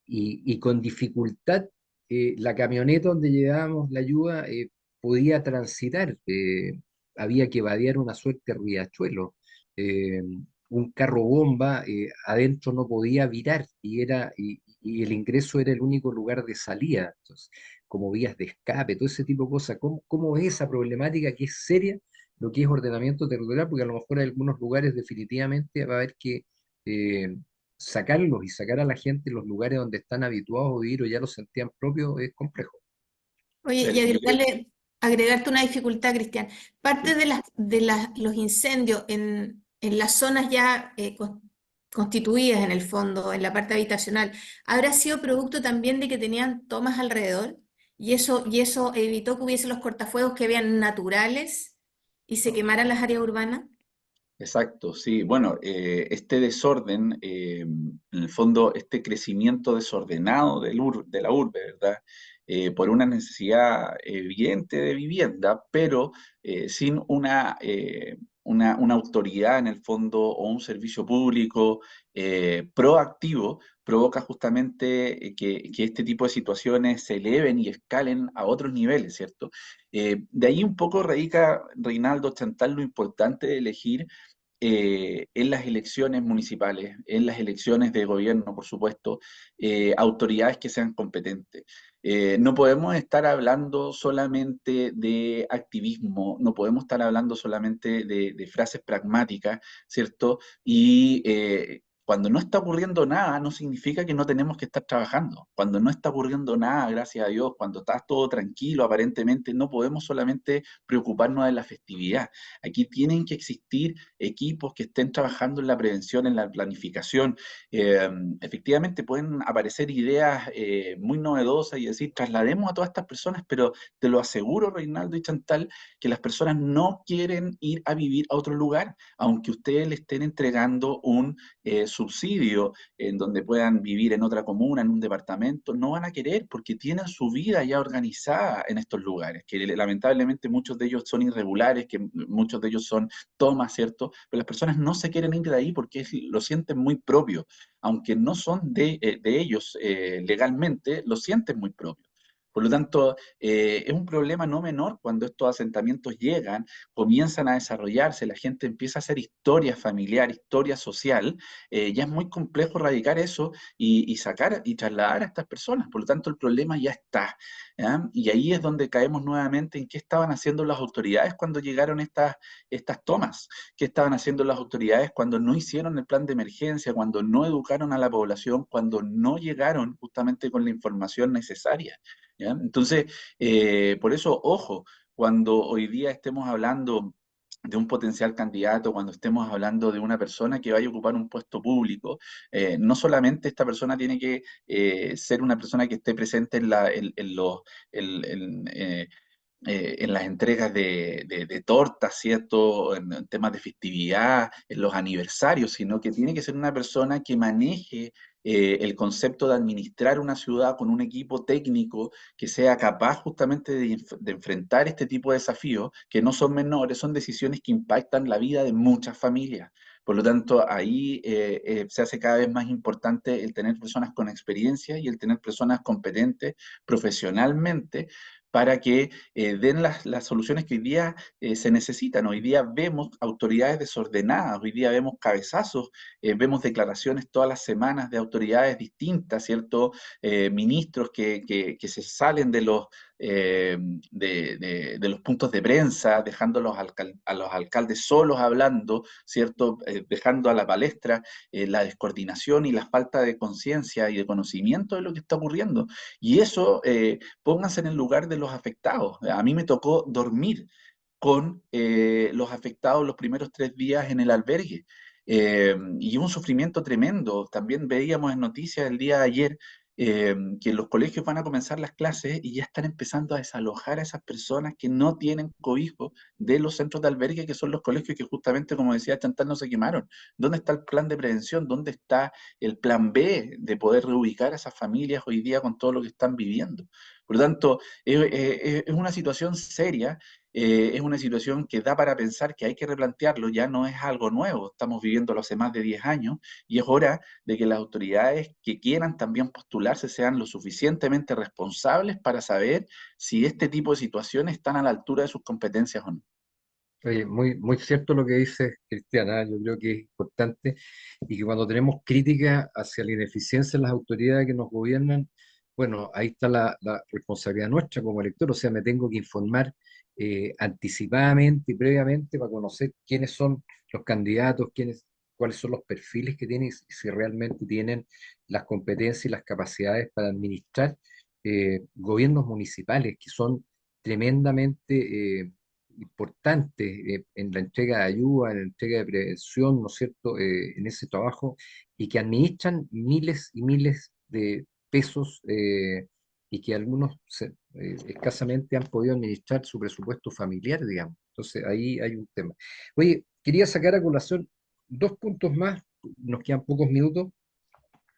S1: y con dificultad la camioneta donde llevábamos la ayuda podía transitar. Había que vadear una suerte riachuelo. eh, un carro bomba adentro no podía virar y el ingreso era el único lugar de salida. Entonces, como vías de escape, todo ese tipo de cosas. ¿Cómo es esa problemática que es seria, lo que es ordenamiento territorial? Porque a lo mejor hay algunos lugares definitivamente va a haber que sacarlos y sacar a la gente en los lugares donde están habituados a vivir o ya lo sentían propio es complejo.
S2: Oye, y
S3: Yo creo
S2: agregarte una dificultad, Cristian. Parte
S3: que
S2: los incendios en las zonas ya constituidas en el fondo, en la parte habitacional, ¿habrá sido producto también de que tenían tomas alrededor? Y eso evitó que hubiese los cortafuegos que vean naturales y se quemaran las áreas urbanas.
S3: exacto, sí. Bueno, este desorden, en el fondo, este crecimiento desordenado de la urbe, ¿verdad? Por una necesidad evidente de vivienda, pero sin una autoridad en el fondo o un servicio público proactivo, provoca justamente que este tipo de situaciones se eleven y escalen a otros niveles, ¿cierto? De ahí un poco radica, Reinaldo Chantal, lo importante de elegir en las elecciones municipales, en las elecciones de gobierno, por supuesto, autoridades que sean competentes. No podemos estar hablando solamente de activismo, no podemos estar hablando solamente de frases pragmáticas, ¿cierto? Y cuando no está ocurriendo nada, no significa que no tenemos que estar trabajando. Cuando no está ocurriendo nada, gracias a Dios, cuando está todo tranquilo, aparentemente, no podemos solamente preocuparnos de la festividad. Aquí tienen que existir equipos que estén trabajando en la prevención, en la planificación. Eh, Efectivamente pueden aparecer ideas muy novedosas y decir, traslademos a todas estas personas, pero te lo aseguro, Reinaldo y Chantal, que las personas no quieren ir a vivir a otro lugar, aunque ustedes le estén entregando un subsidio en donde puedan vivir en otra comuna, en un departamento, no van a querer porque tienen su vida ya organizada en estos lugares, que lamentablemente muchos de ellos son irregulares, que muchos de ellos son tomas, ¿cierto? Pero las personas no se quieren ir de ahí porque lo sienten muy propio, aunque no son de ellos legalmente, lo sienten muy propio. Por lo tanto, es un problema no menor cuando estos asentamientos llegan, comienzan a desarrollarse, la gente empieza a hacer historia familiar, historia social, ya es muy complejo erradicar eso y sacar y trasladar a estas personas. Por lo tanto, el problema ya está. ¿Ya? Y ahí es donde caemos nuevamente en qué estaban haciendo las autoridades cuando llegaron estas tomas, qué estaban haciendo las autoridades cuando no hicieron el plan de emergencia, cuando no educaron a la población, cuando no llegaron justamente con la información necesaria. ¿Ya? Entonces, por eso, ojo, cuando hoy día estemos hablando de un potencial candidato, cuando estemos hablando de una persona que vaya a ocupar un puesto público, no solamente esta persona tiene que ser una persona que esté presente en los, en, en las entregas de tortas, ¿cierto? En temas de festividad, en los aniversarios, sino que tiene que ser una persona que maneje el concepto de administrar una ciudad con un equipo técnico que sea capaz justamente de enfrentar este tipo de desafíos, que no son menores, son decisiones que impactan la vida de muchas familias. Por lo tanto, ahí se hace cada vez más importante el tener personas con experiencia y el tener personas competentes profesionalmente para que den las soluciones que hoy día se necesitan. Hoy día vemos autoridades desordenadas, hoy día vemos cabezazos, vemos declaraciones todas las semanas de autoridades distintas, ¿cierto? Ministros que se salen de los puntos de prensa, dejando a los alcaldes solos hablando, ¿cierto? Dejando a la palestra la descoordinación y la falta de conciencia y de conocimiento de lo que está ocurriendo. Y eso, pónganse en el lugar de los afectados. A mí me tocó dormir con los afectados los primeros 3 días en el albergue. Y un sufrimiento tremendo. También veíamos en noticias el día de ayer que los colegios van a comenzar las clases y ya están empezando a desalojar a esas personas que no tienen cobijo de los centros de albergue, que son los colegios que justamente, como decía Chantal, no se quemaron. ¿Dónde está el plan de prevención? ¿Dónde está el plan B de poder reubicar a esas familias hoy día con todo lo que están viviendo? Por lo tanto, es una situación seria es una situación que da para pensar que hay que replantearlo, ya no es algo nuevo, estamos viviéndolo hace más de 10 años y es hora de que las autoridades que quieran también postularse sean lo suficientemente responsables para saber si este tipo de situaciones están a la altura de sus competencias o no.
S1: Oye, muy cierto lo que dice Cristiana, yo creo que es importante y que cuando tenemos críticas hacia la ineficiencia de las autoridades que nos gobiernan, bueno, ahí está la responsabilidad nuestra como elector, o sea, me tengo que informar anticipadamente y previamente para conocer quiénes son los candidatos, cuáles son los perfiles que tienen y si realmente tienen las competencias y las capacidades para administrar gobiernos municipales que son tremendamente importantes en la entrega de ayuda, en la entrega de prevención, ¿no es cierto?, en ese trabajo, y que administran miles y miles de pesos y que algunos escasamente han podido administrar su presupuesto familiar, digamos. Entonces ahí hay un tema. Oye, quería sacar a colación dos puntos más, nos quedan pocos minutos.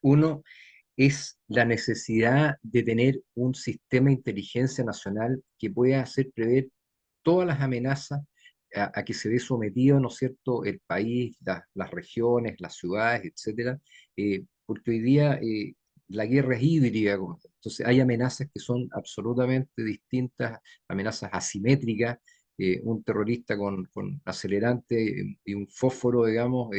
S1: Uno es la necesidad de tener un sistema de inteligencia nacional que pueda hacer prever todas las amenazas a que se ve sometido, ¿no es cierto?, el país, las regiones, las ciudades, etcétera, porque hoy día la guerra es híbrida, entonces hay amenazas que son absolutamente distintas, amenazas asimétricas, un terrorista con acelerante y un fósforo, digamos,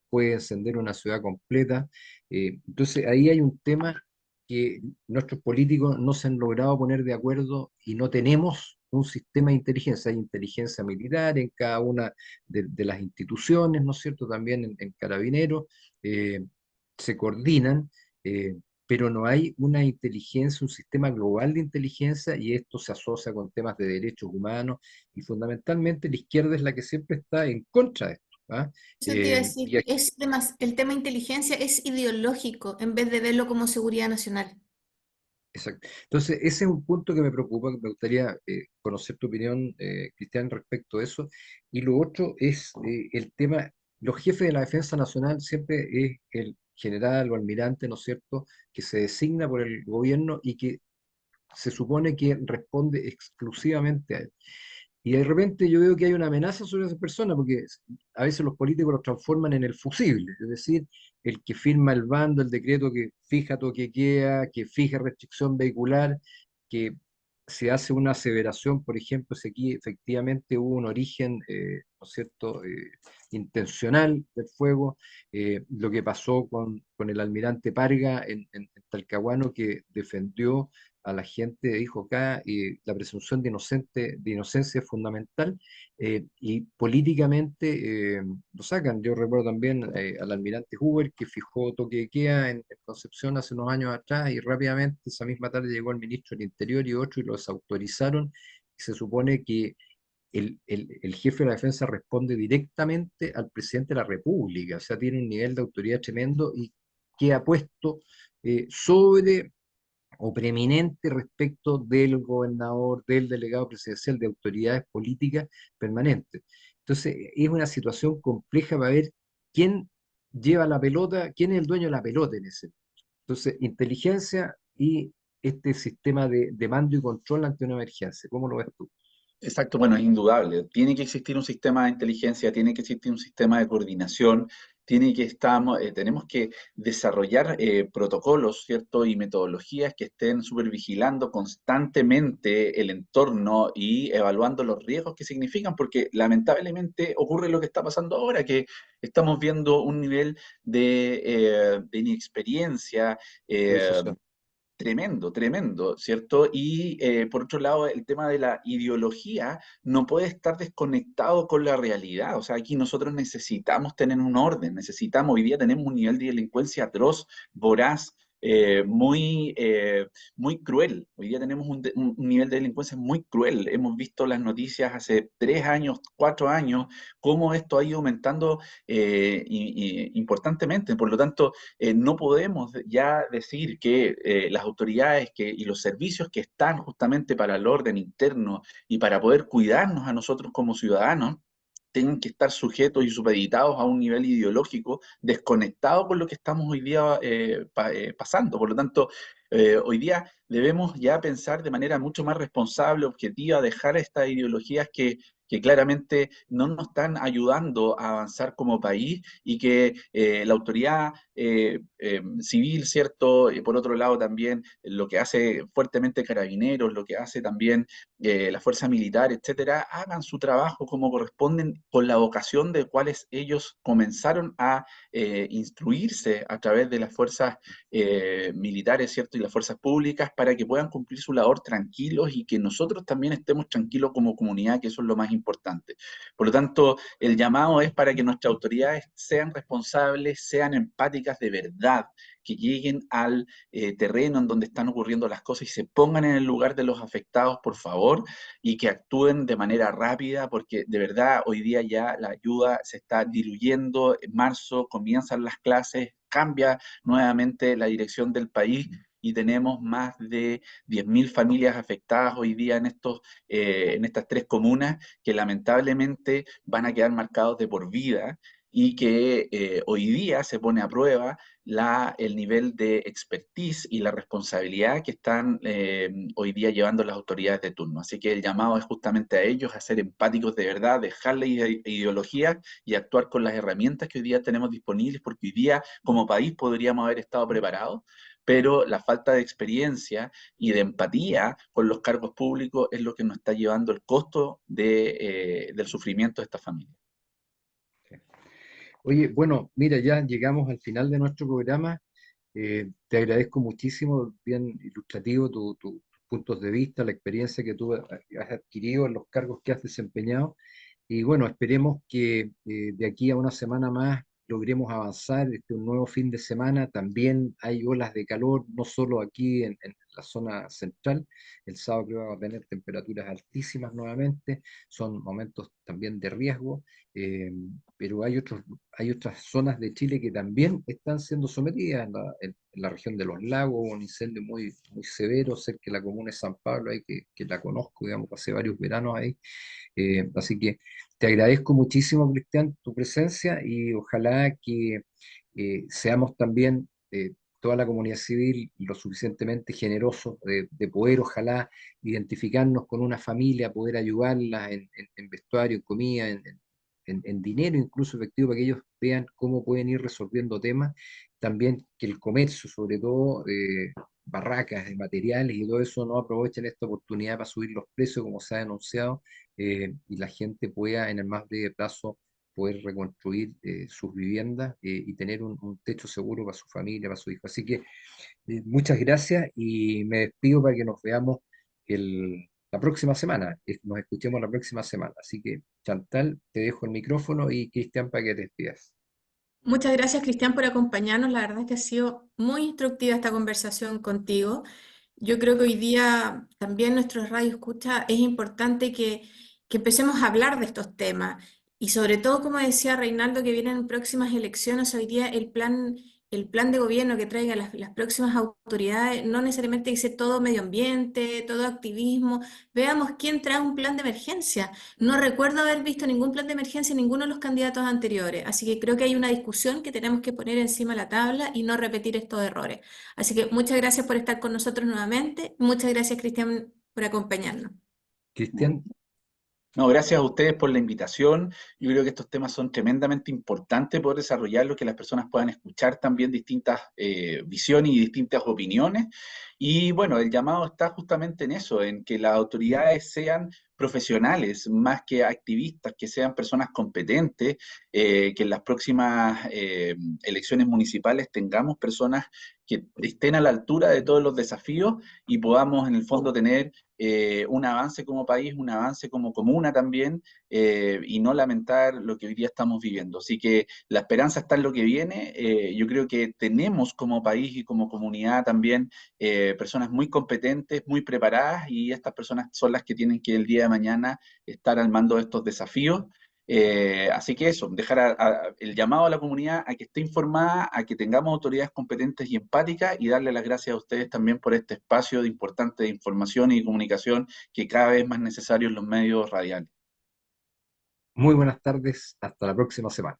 S1: puede encender una ciudad completa, entonces ahí hay un tema que nuestros políticos no se han logrado poner de acuerdo y no tenemos un sistema de inteligencia. Hay inteligencia militar en cada una de las instituciones, ¿no es cierto? También en Carabineros, eh, se coordinan, eh, pero no hay una inteligencia, un sistema global de inteligencia y esto se asocia con temas de derechos humanos y fundamentalmente la izquierda es la que siempre está en contra de esto. ¿Ah?
S2: Eso te iba a
S1: Y
S2: decir, el tema inteligencia es ideológico en vez de verlo como seguridad nacional.
S1: exacto. Entonces, ese es un punto que me preocupa, que me gustaría conocer tu opinión, Cristian, respecto a eso. Y lo otro es el tema, los jefes de la Defensa Nacional siempre es el general o almirante, ¿no es cierto?, que se designa por el gobierno y que se supone que responde exclusivamente a él. Y de repente yo veo que hay una amenaza sobre esa persona, porque a veces los políticos los transforman en el fusible, es decir, el que firma el bando, el decreto que fija toque de queda, que fija restricción vehicular, que se hace una aseveración, por ejemplo, si aquí efectivamente hubo un origen, ¿no es cierto?, intencional del fuego, lo que pasó con el almirante Parga en Talcahuano, que defendió a la gente, dijo acá, la presunción de inocencia es fundamental y políticamente lo sacan. Yo recuerdo también al almirante Hoover que fijó toque de queda en Concepción hace unos años atrás y rápidamente esa misma tarde llegó el ministro del Interior y otro y lo desautorizaron. Y se supone que el jefe de la defensa responde directamente al presidente de la República, o sea, tiene un nivel de autoridad tremendo y que ha puesto sobre o preeminente respecto del gobernador, del delegado presidencial, de autoridades políticas permanentes. Entonces, es una situación compleja para ver quién lleva la pelota, quién es el dueño de la pelota en ese. Entonces, inteligencia y este sistema de mando y control ante una emergencia. ¿Cómo lo ves tú?
S3: Exacto, bueno, es indudable. Tiene que existir un sistema de inteligencia, tiene que existir un sistema de coordinación, tenemos que desarrollar protocolos, ¿cierto? Y metodologías que estén supervigilando constantemente el entorno y evaluando los riesgos que significan, porque lamentablemente ocurre lo que está pasando ahora, que estamos viendo un nivel de inexperiencia, eh,
S1: Improvisación.
S3: tremendo, tremendo, ¿cierto? Y por otro lado, el tema de la ideología no puede estar desconectado con la realidad. O sea, aquí nosotros necesitamos tener un orden, hoy día tenemos un nivel de delincuencia atroz, voraz, muy cruel. Hoy día tenemos un nivel de delincuencia muy cruel. Hemos visto las noticias hace 3 años, 4 años, cómo esto ha ido aumentando importantemente. Por lo tanto, no podemos ya decir que las autoridades y los servicios que están justamente para el orden interno y para poder cuidarnos a nosotros como ciudadanos, tengan que estar sujetos y supeditados a un nivel ideológico desconectado con lo que estamos hoy día pasando. Por lo tanto, Hoy día debemos ya pensar de manera mucho más responsable, objetiva, dejar estas ideologías que claramente no nos están ayudando a avanzar como país y que la autoridad civil, ¿cierto? Y por otro lado también lo que hace fuertemente Carabineros, lo que hace también la fuerza militar, etcétera, hagan su trabajo como corresponden con la vocación de cuales ellos comenzaron a instruirse a través de las fuerzas militares, ¿cierto? Y las fuerzas públicas para que puedan cumplir su labor tranquilos y que nosotros también estemos tranquilos como comunidad, que eso es lo más importante. Por lo tanto, el llamado es para que nuestras autoridades sean responsables, sean empáticas de verdad, que lleguen al terreno en donde están ocurriendo las cosas y se pongan en el lugar de los afectados, por favor, y que actúen de manera rápida, porque de verdad hoy día ya la ayuda se está diluyendo. En marzo comienzan las clases, cambia nuevamente la dirección del país y tenemos más de 10.000 familias afectadas hoy día en estas tres comunas que lamentablemente van a quedar marcados de por vida y que hoy día se pone a prueba el nivel de expertise y la responsabilidad que están hoy día llevando las autoridades de turno. Así que el llamado es justamente a ellos, a ser empáticos de verdad, dejar la ideología y actuar con las herramientas que hoy día tenemos disponibles, porque hoy día como país podríamos haber estado preparados, pero la falta de experiencia y de empatía con los cargos públicos es lo que nos está llevando el costo del sufrimiento de esta familia.
S1: Oye, bueno, mira, ya llegamos al final de nuestro programa. Te agradezco muchísimo, bien ilustrativo tus puntos de vista, la experiencia que tú has adquirido en los cargos que has desempeñado. Y bueno, esperemos que de aquí a una semana más logremos avanzar. Un nuevo fin de semana. También hay olas de calor, no solo aquí en la zona central. El sábado creo que vamos a tener temperaturas altísimas nuevamente. Son momentos también de riesgo. eh, pero hay otras zonas de Chile que también están siendo sometidas en la región de los lagos, un incendio muy, muy severo cerca de la comuna de San Pablo, ahí que la conozco, digamos, hace varios veranos ahí. Así que te agradezco muchísimo, Cristian, tu presencia y ojalá que seamos también toda la comunidad civil lo suficientemente generosos de poder, ojalá, identificarnos con una familia, poder ayudarla en vestuario, en comida, en dinero, incluso efectivo, para que ellos vean cómo pueden ir resolviendo temas. También que el comercio, sobre todo, barracas de materiales y todo eso, no aprovechen esta oportunidad para subir los precios, como se ha denunciado, y la gente pueda en el más breve plazo poder reconstruir sus viviendas y tener un techo seguro para su familia, para su hijo. Así que muchas gracias y me despido para que nos veamos la próxima semana, nos escuchemos la próxima semana. Así que, Chantal, te dejo el micrófono y Cristian para que te despidas.
S2: Muchas gracias, Cristian, por acompañarnos. La verdad es que ha sido muy instructiva esta conversación contigo. Yo creo que hoy día también nuestros radio escucha es importante que empecemos a hablar de estos temas y sobre todo, como decía Reinaldo, que vienen próximas elecciones, hoy día el plan de gobierno que traigan las próximas autoridades no necesariamente dice todo medio ambiente, todo activismo. Veamos quién trae un plan de emergencia. No recuerdo haber visto ningún plan de emergencia en ninguno de los candidatos anteriores, así que creo que hay una discusión que tenemos que poner encima de la tabla y no repetir estos errores. Así que muchas gracias por estar con nosotros nuevamente. Muchas gracias, Cristian, por acompañarnos.
S1: Cristian,
S3: No, gracias a ustedes por la invitación. Yo creo que estos temas son tremendamente importantes poder desarrollarlos, que las personas puedan escuchar también distintas visiones y distintas opiniones. Y bueno, el llamado está justamente en eso, en que las autoridades sean profesionales más que activistas, que sean personas competentes, que en las próximas elecciones municipales tengamos personas que estén a la altura de todos los desafíos y podamos en el fondo tener un avance como país, un avance como comuna también, y no lamentar lo que hoy día estamos viviendo. Así que la esperanza está en lo que viene. Yo creo que tenemos como país y como comunidad también personas muy competentes, muy preparadas, y estas personas son las que tienen que el día de mañana estar al mando de estos desafíos. Así que eso, dejar el llamado a la comunidad a que esté informada, a que tengamos autoridades competentes y empáticas y darle las gracias a ustedes también por este espacio de importante de información y comunicación que cada vez es más necesario en los medios radiales.
S1: muy buenas tardes, hasta la próxima semana.